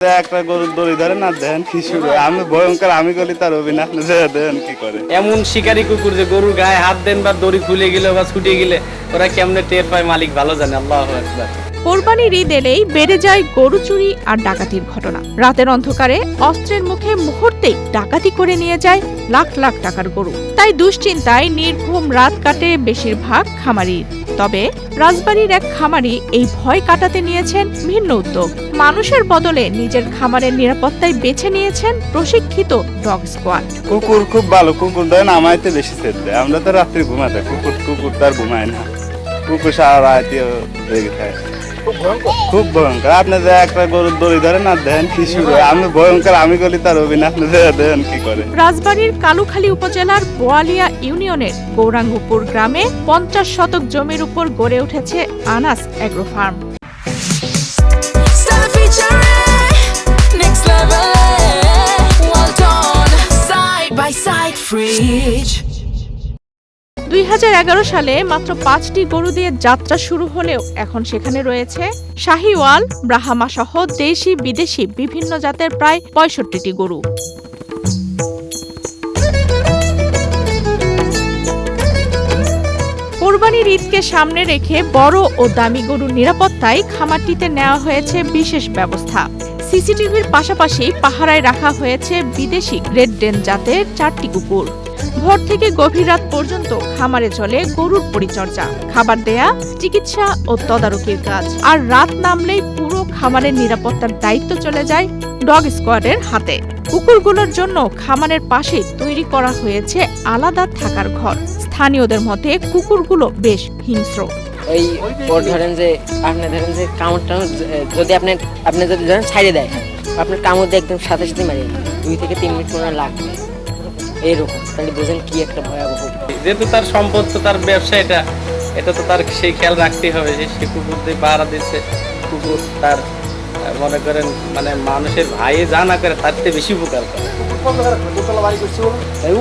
একটা গরুর দড়ি ধরে না দেন কি শুরু আমি ভয়ঙ্কর আমি গলি তার অভিনয় আপনি দেন কি করে এমন শিকারী কুকুর যে গরুর গায়ে হাত দেন বা দড়ি খুলে গেলে বা ছুটে গেলে ওরা কেমনে টের পায় মালিক ভালো জানে। আল্লাহু আকবার। কোরবানির ঈদ এলেই বেড়ে যায় গরু চুরি আর ডাকাতির ঘটনা। রাতের অন্ধকারে অস্ত্রের মুখে মুহূর্তেই ডাকাতি করে নিয়ে যায় লাখ লাখ টাকার গরু। তাই দুশ্চিন্তায় নির্ঘুম রাত কাটে বেশিরভাগ খামারির। তবে রাজবাড়ীর এক খামারি এই ভয় কাটাতে নিয়েছেন ভিন্ন উদ্যোগ। মানুষের বদলে নিজের খামারের নিরাপত্তায় বেছে নিয়েছেন প্রশিক্ষিত ডগ স্কোয়াড। কুকুর খুব ভালো, কুকুর দেন আমাইতে বেশি সেট দেয়। আমরা তো রাত্রি ঘুমাতে কুকুর তার ঘুমায় না, কুকুর সারা রাত রেগে থাকে, খুব ভয়ঙ্কর। আপনি যে একটা গরুর দড়ি ধরে না দেন কি শুরু আমি ভয়ঙ্কর আমি গলি তার অভিনয় আপনি দেন কি করে। রাজবাড়ীর কালুখালী উপজেলার বোয়ালিয়া ইউনিয়নের গৌরাঙ্গপুর গ্রামে 50 শতক জমির উপর গড়ে উঠেছে আনাস এগ্রো ফার্ম। 2011 সালে মাত্র 5টি গরু দিয়ে যাত্রা শুরু হলেও এখন সেখানে রয়েছে শাহিওয়াল, ব্রাহ্মা সহ দেশি বিদেশি বিভিন্ন জাতের প্রায় 65টি গরু। কোরবানির ঈদকে সামনে রেখে বড় ও দামি গরুর নিরাপত্তায় খামারটিতে নেওয়া হয়েছে বিশেষ ব্যবস্থা। সিসিটিভির পাশাপাশি পাহারায় রাখা হয়েছে বিদেশি গ্রেট ডেন জাতের 4টি কুকুর। ভোর থেকে গভীর রাত পর্যন্ত খামারে চলে গরুর পরিচর্যা, খাবার দেয়া, চিকিৎসা ও তদারকির কাজ। আর রাত নামলেই পুরো খামারের নিরাপত্তার দায়িত্ব চলে যায় ডগ স্কোয়াডের হাতে। কুকুরগুলোর জন্য খামারের পাশে তৈরি করা হয়েছে আলাদা থাকার ঘর। স্থানীয়দের মতে কুকুরগুলো বেশ হিংস্র। ওই ওর ধরেন যে কামড় যদি আপনি যদি ধরেন ছাইড়ে দেয়, আপনার কামড় দিয়ে একদম সাথে সাথে মারিয়ে 2 থেকে 3 মিনিট মনে লাগবে এইরকম। তাহলে বুঝেন কি একটা ভয়াবহ। যেহেতু তার সম্পদ তো তার ব্যবসা, এটা তো তার সেই খেয়াল রাখতেই হবে যে সে কুকুর দিয়ে পাহারা দিচ্ছে। কুকুর তার মনে করেন মানে মানুষের ভাই যা না করে তার থেকে বেশি উপকার করে।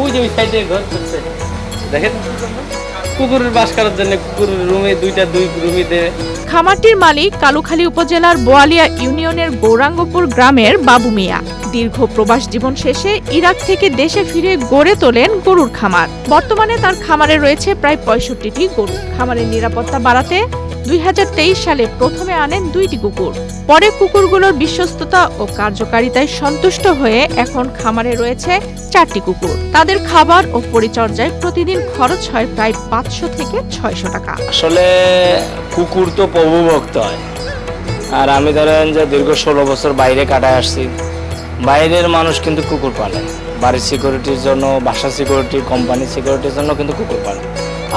ওই যে ওই সাইডে ঘর করছে দেখেন, কুকুরের বাস করার জন্য কুকুরের রুমে দুই রুমই দেবে। খামারটির মালিক কালুখালী উপজেলার বোয়ালিয়া ইউনিয়নের গৌরাঙ্গপুর গ্রামের বাবু মিয়া। দীর্ঘ প্রবাস জীবন শেষে ইরাক থেকে দেশে ফিরে গড়ে তোলেন গরুর খামার। বর্তমানে তার খামারে রয়েছে প্রায় 65টি গরু। খামারের নিরাপত্তা বাড়াতে 2023 সালে প্রথমে আনেন 2টি কুকুর। পরে কুকুরগুলোর বিশ্বস্ততা ও কার্যকারিতায় সন্তুষ্ট হয়ে এখন খামারে রয়েছে 4টি কুকুর। তাদের খাবার ও পরিচর্যায় প্রতিদিন খরচ হয় প্রায় 500 থেকে 600 টাকা। আসলে কুকুর তো প্রভুভক্ত হয়, আর আমি ধরেন যে দীর্ঘ 16 বছর বাইরে কাটায় আসছি। বাইরের মানুষ কিন্তু কুকুর পালে, বাড়ির সিকিউরিটির জন্য, বাসা সিকিউরিটি, কোম্পানির সিকিউরিটির জন্য কিন্তু কুকুর পালে।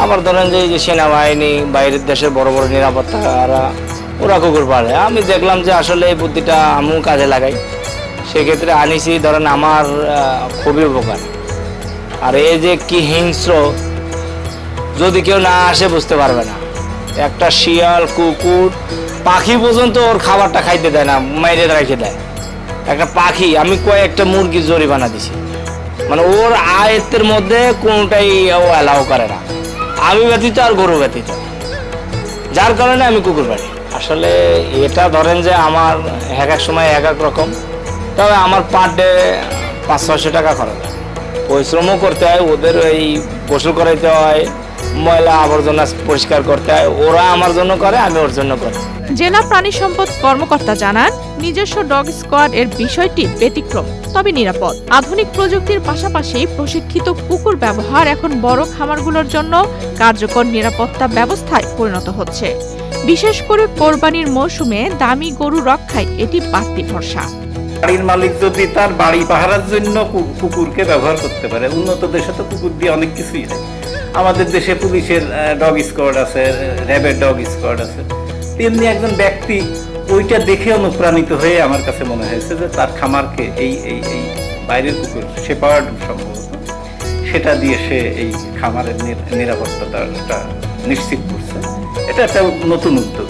আবার ধরেন যে এই যে সেনাবাহিনী, বাইরের দেশের বড় বড় নিরাপত্তা ওরা কুকুর পালে। আমি দেখলাম যে আসলে এই বুদ্ধিটা আমিও কাজে লাগাই, সেক্ষেত্রে আনিছি। ধরেন আমার খুবই উপকার। আর এই যে কি হিংস্র, যদি কেউ না আসে বুঝতে পারবে না। একটা শিয়াল, কুকুর, পাখি পর্যন্ত ওর খাবারটা খাইতে দেয় না, মাইরে রেখে দেয়। একটা পাখি আমি কয়েকটা মুরগি জরিমানা দিছি, মানে ওর আয়ত্তের মধ্যে কোনটাই ও অ্যালাউ করে না, আমি ব্যতীত আর গরু ব্যতীত। যার কারণে আমি কুকুর পালি। আসলে এটা ধরেন যে আমার এক এক সময় এক এক রকম, তবে আমার পার ডে 500-600 টাকা খরচ হয়। পরিশ্রমও করতে হয়, ওদের এই গোসল করাইতে হয়, ময়লা আবর্জনা পরিষ্কার করতে হয়। ওরা আমার জন্য করে, আমি ওর জন্য করি। জেলা প্রাণী সম্পদ কর্মকর্তা জানান, নিজস্ব ডগ স্কোয়াড এর বিষয়টি ব্যতিক্রম তবে নিরাপদ। আধুনিক প্রযুক্তির পাশাপাশি প্রশিক্ষিত কুকুর ব্যবহার এখন বড় খামারগুলোর জন্য কার্যকর নিরাপত্তা ব্যবস্থায় পরিণত হচ্ছে। বিশেষ করে কোরবানির মৌসুমে দামি গরু রক্ষায় এটি বাড়তি ভরসা। বাড়ির মালিক যদি তার বাড়ি পাহারার জন্য কুকুরকে ব্যবহার করতে পারে, উন্নত দেশে তো কুকুর দিয়ে অনেক কিছুই হয়। আমাদের দেশে পুলিশের ডগ স্কোয়াড আছে, র্যাবের ডগ স্কোয়াড আছে। তেমনি একজন ব্যক্তি ওইটা দেখে অনুপ্রাণিত হয়ে আমার কাছে মনে হয়েছে যে তার খামারকে এই এই এই বাইরের কুকুর সে পাওয়ার সম্ভবত সেটা দিয়ে সে এই খামারের নিরাপত্তাটা নিশ্চিত করছে। এটা একটা নতুন উদ্যোগ,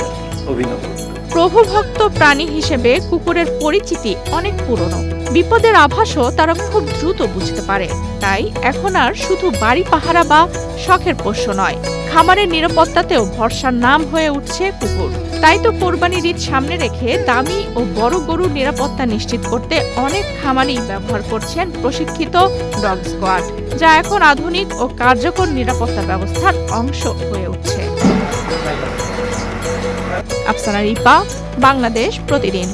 অভিনব উদ্যোগ। প্রভুভক্ত প্রাণী হিসেবে কুকুরের পরিচিতি অনেক পুরনো। বিপদের আভাসও তারা খুব দ্রুত বুঝতে পারে। তাই এখন আর শুধু বাড়ি পাহারা বা শখের পোষ্য নয়, খামারের নিরাপত্তাতেও ভরসার নাম হয়ে উঠছে কুকুর। তাই তো কোরবানির ঈদ সামনে রেখে দামি ও বড় গরুর নিরাপত্তা নিশ্চিত করতে অনেক খামারই ব্যবহার করছেন প্রশিক্ষিত ডগ স্কোয়াড, যা এখন আধুনিক ও কার্যকর নিরাপত্তা ব্যবস্থার অংশ হয়ে উঠছে। আফসানা রিপা, বাংলাদেশ প্রতিদিন।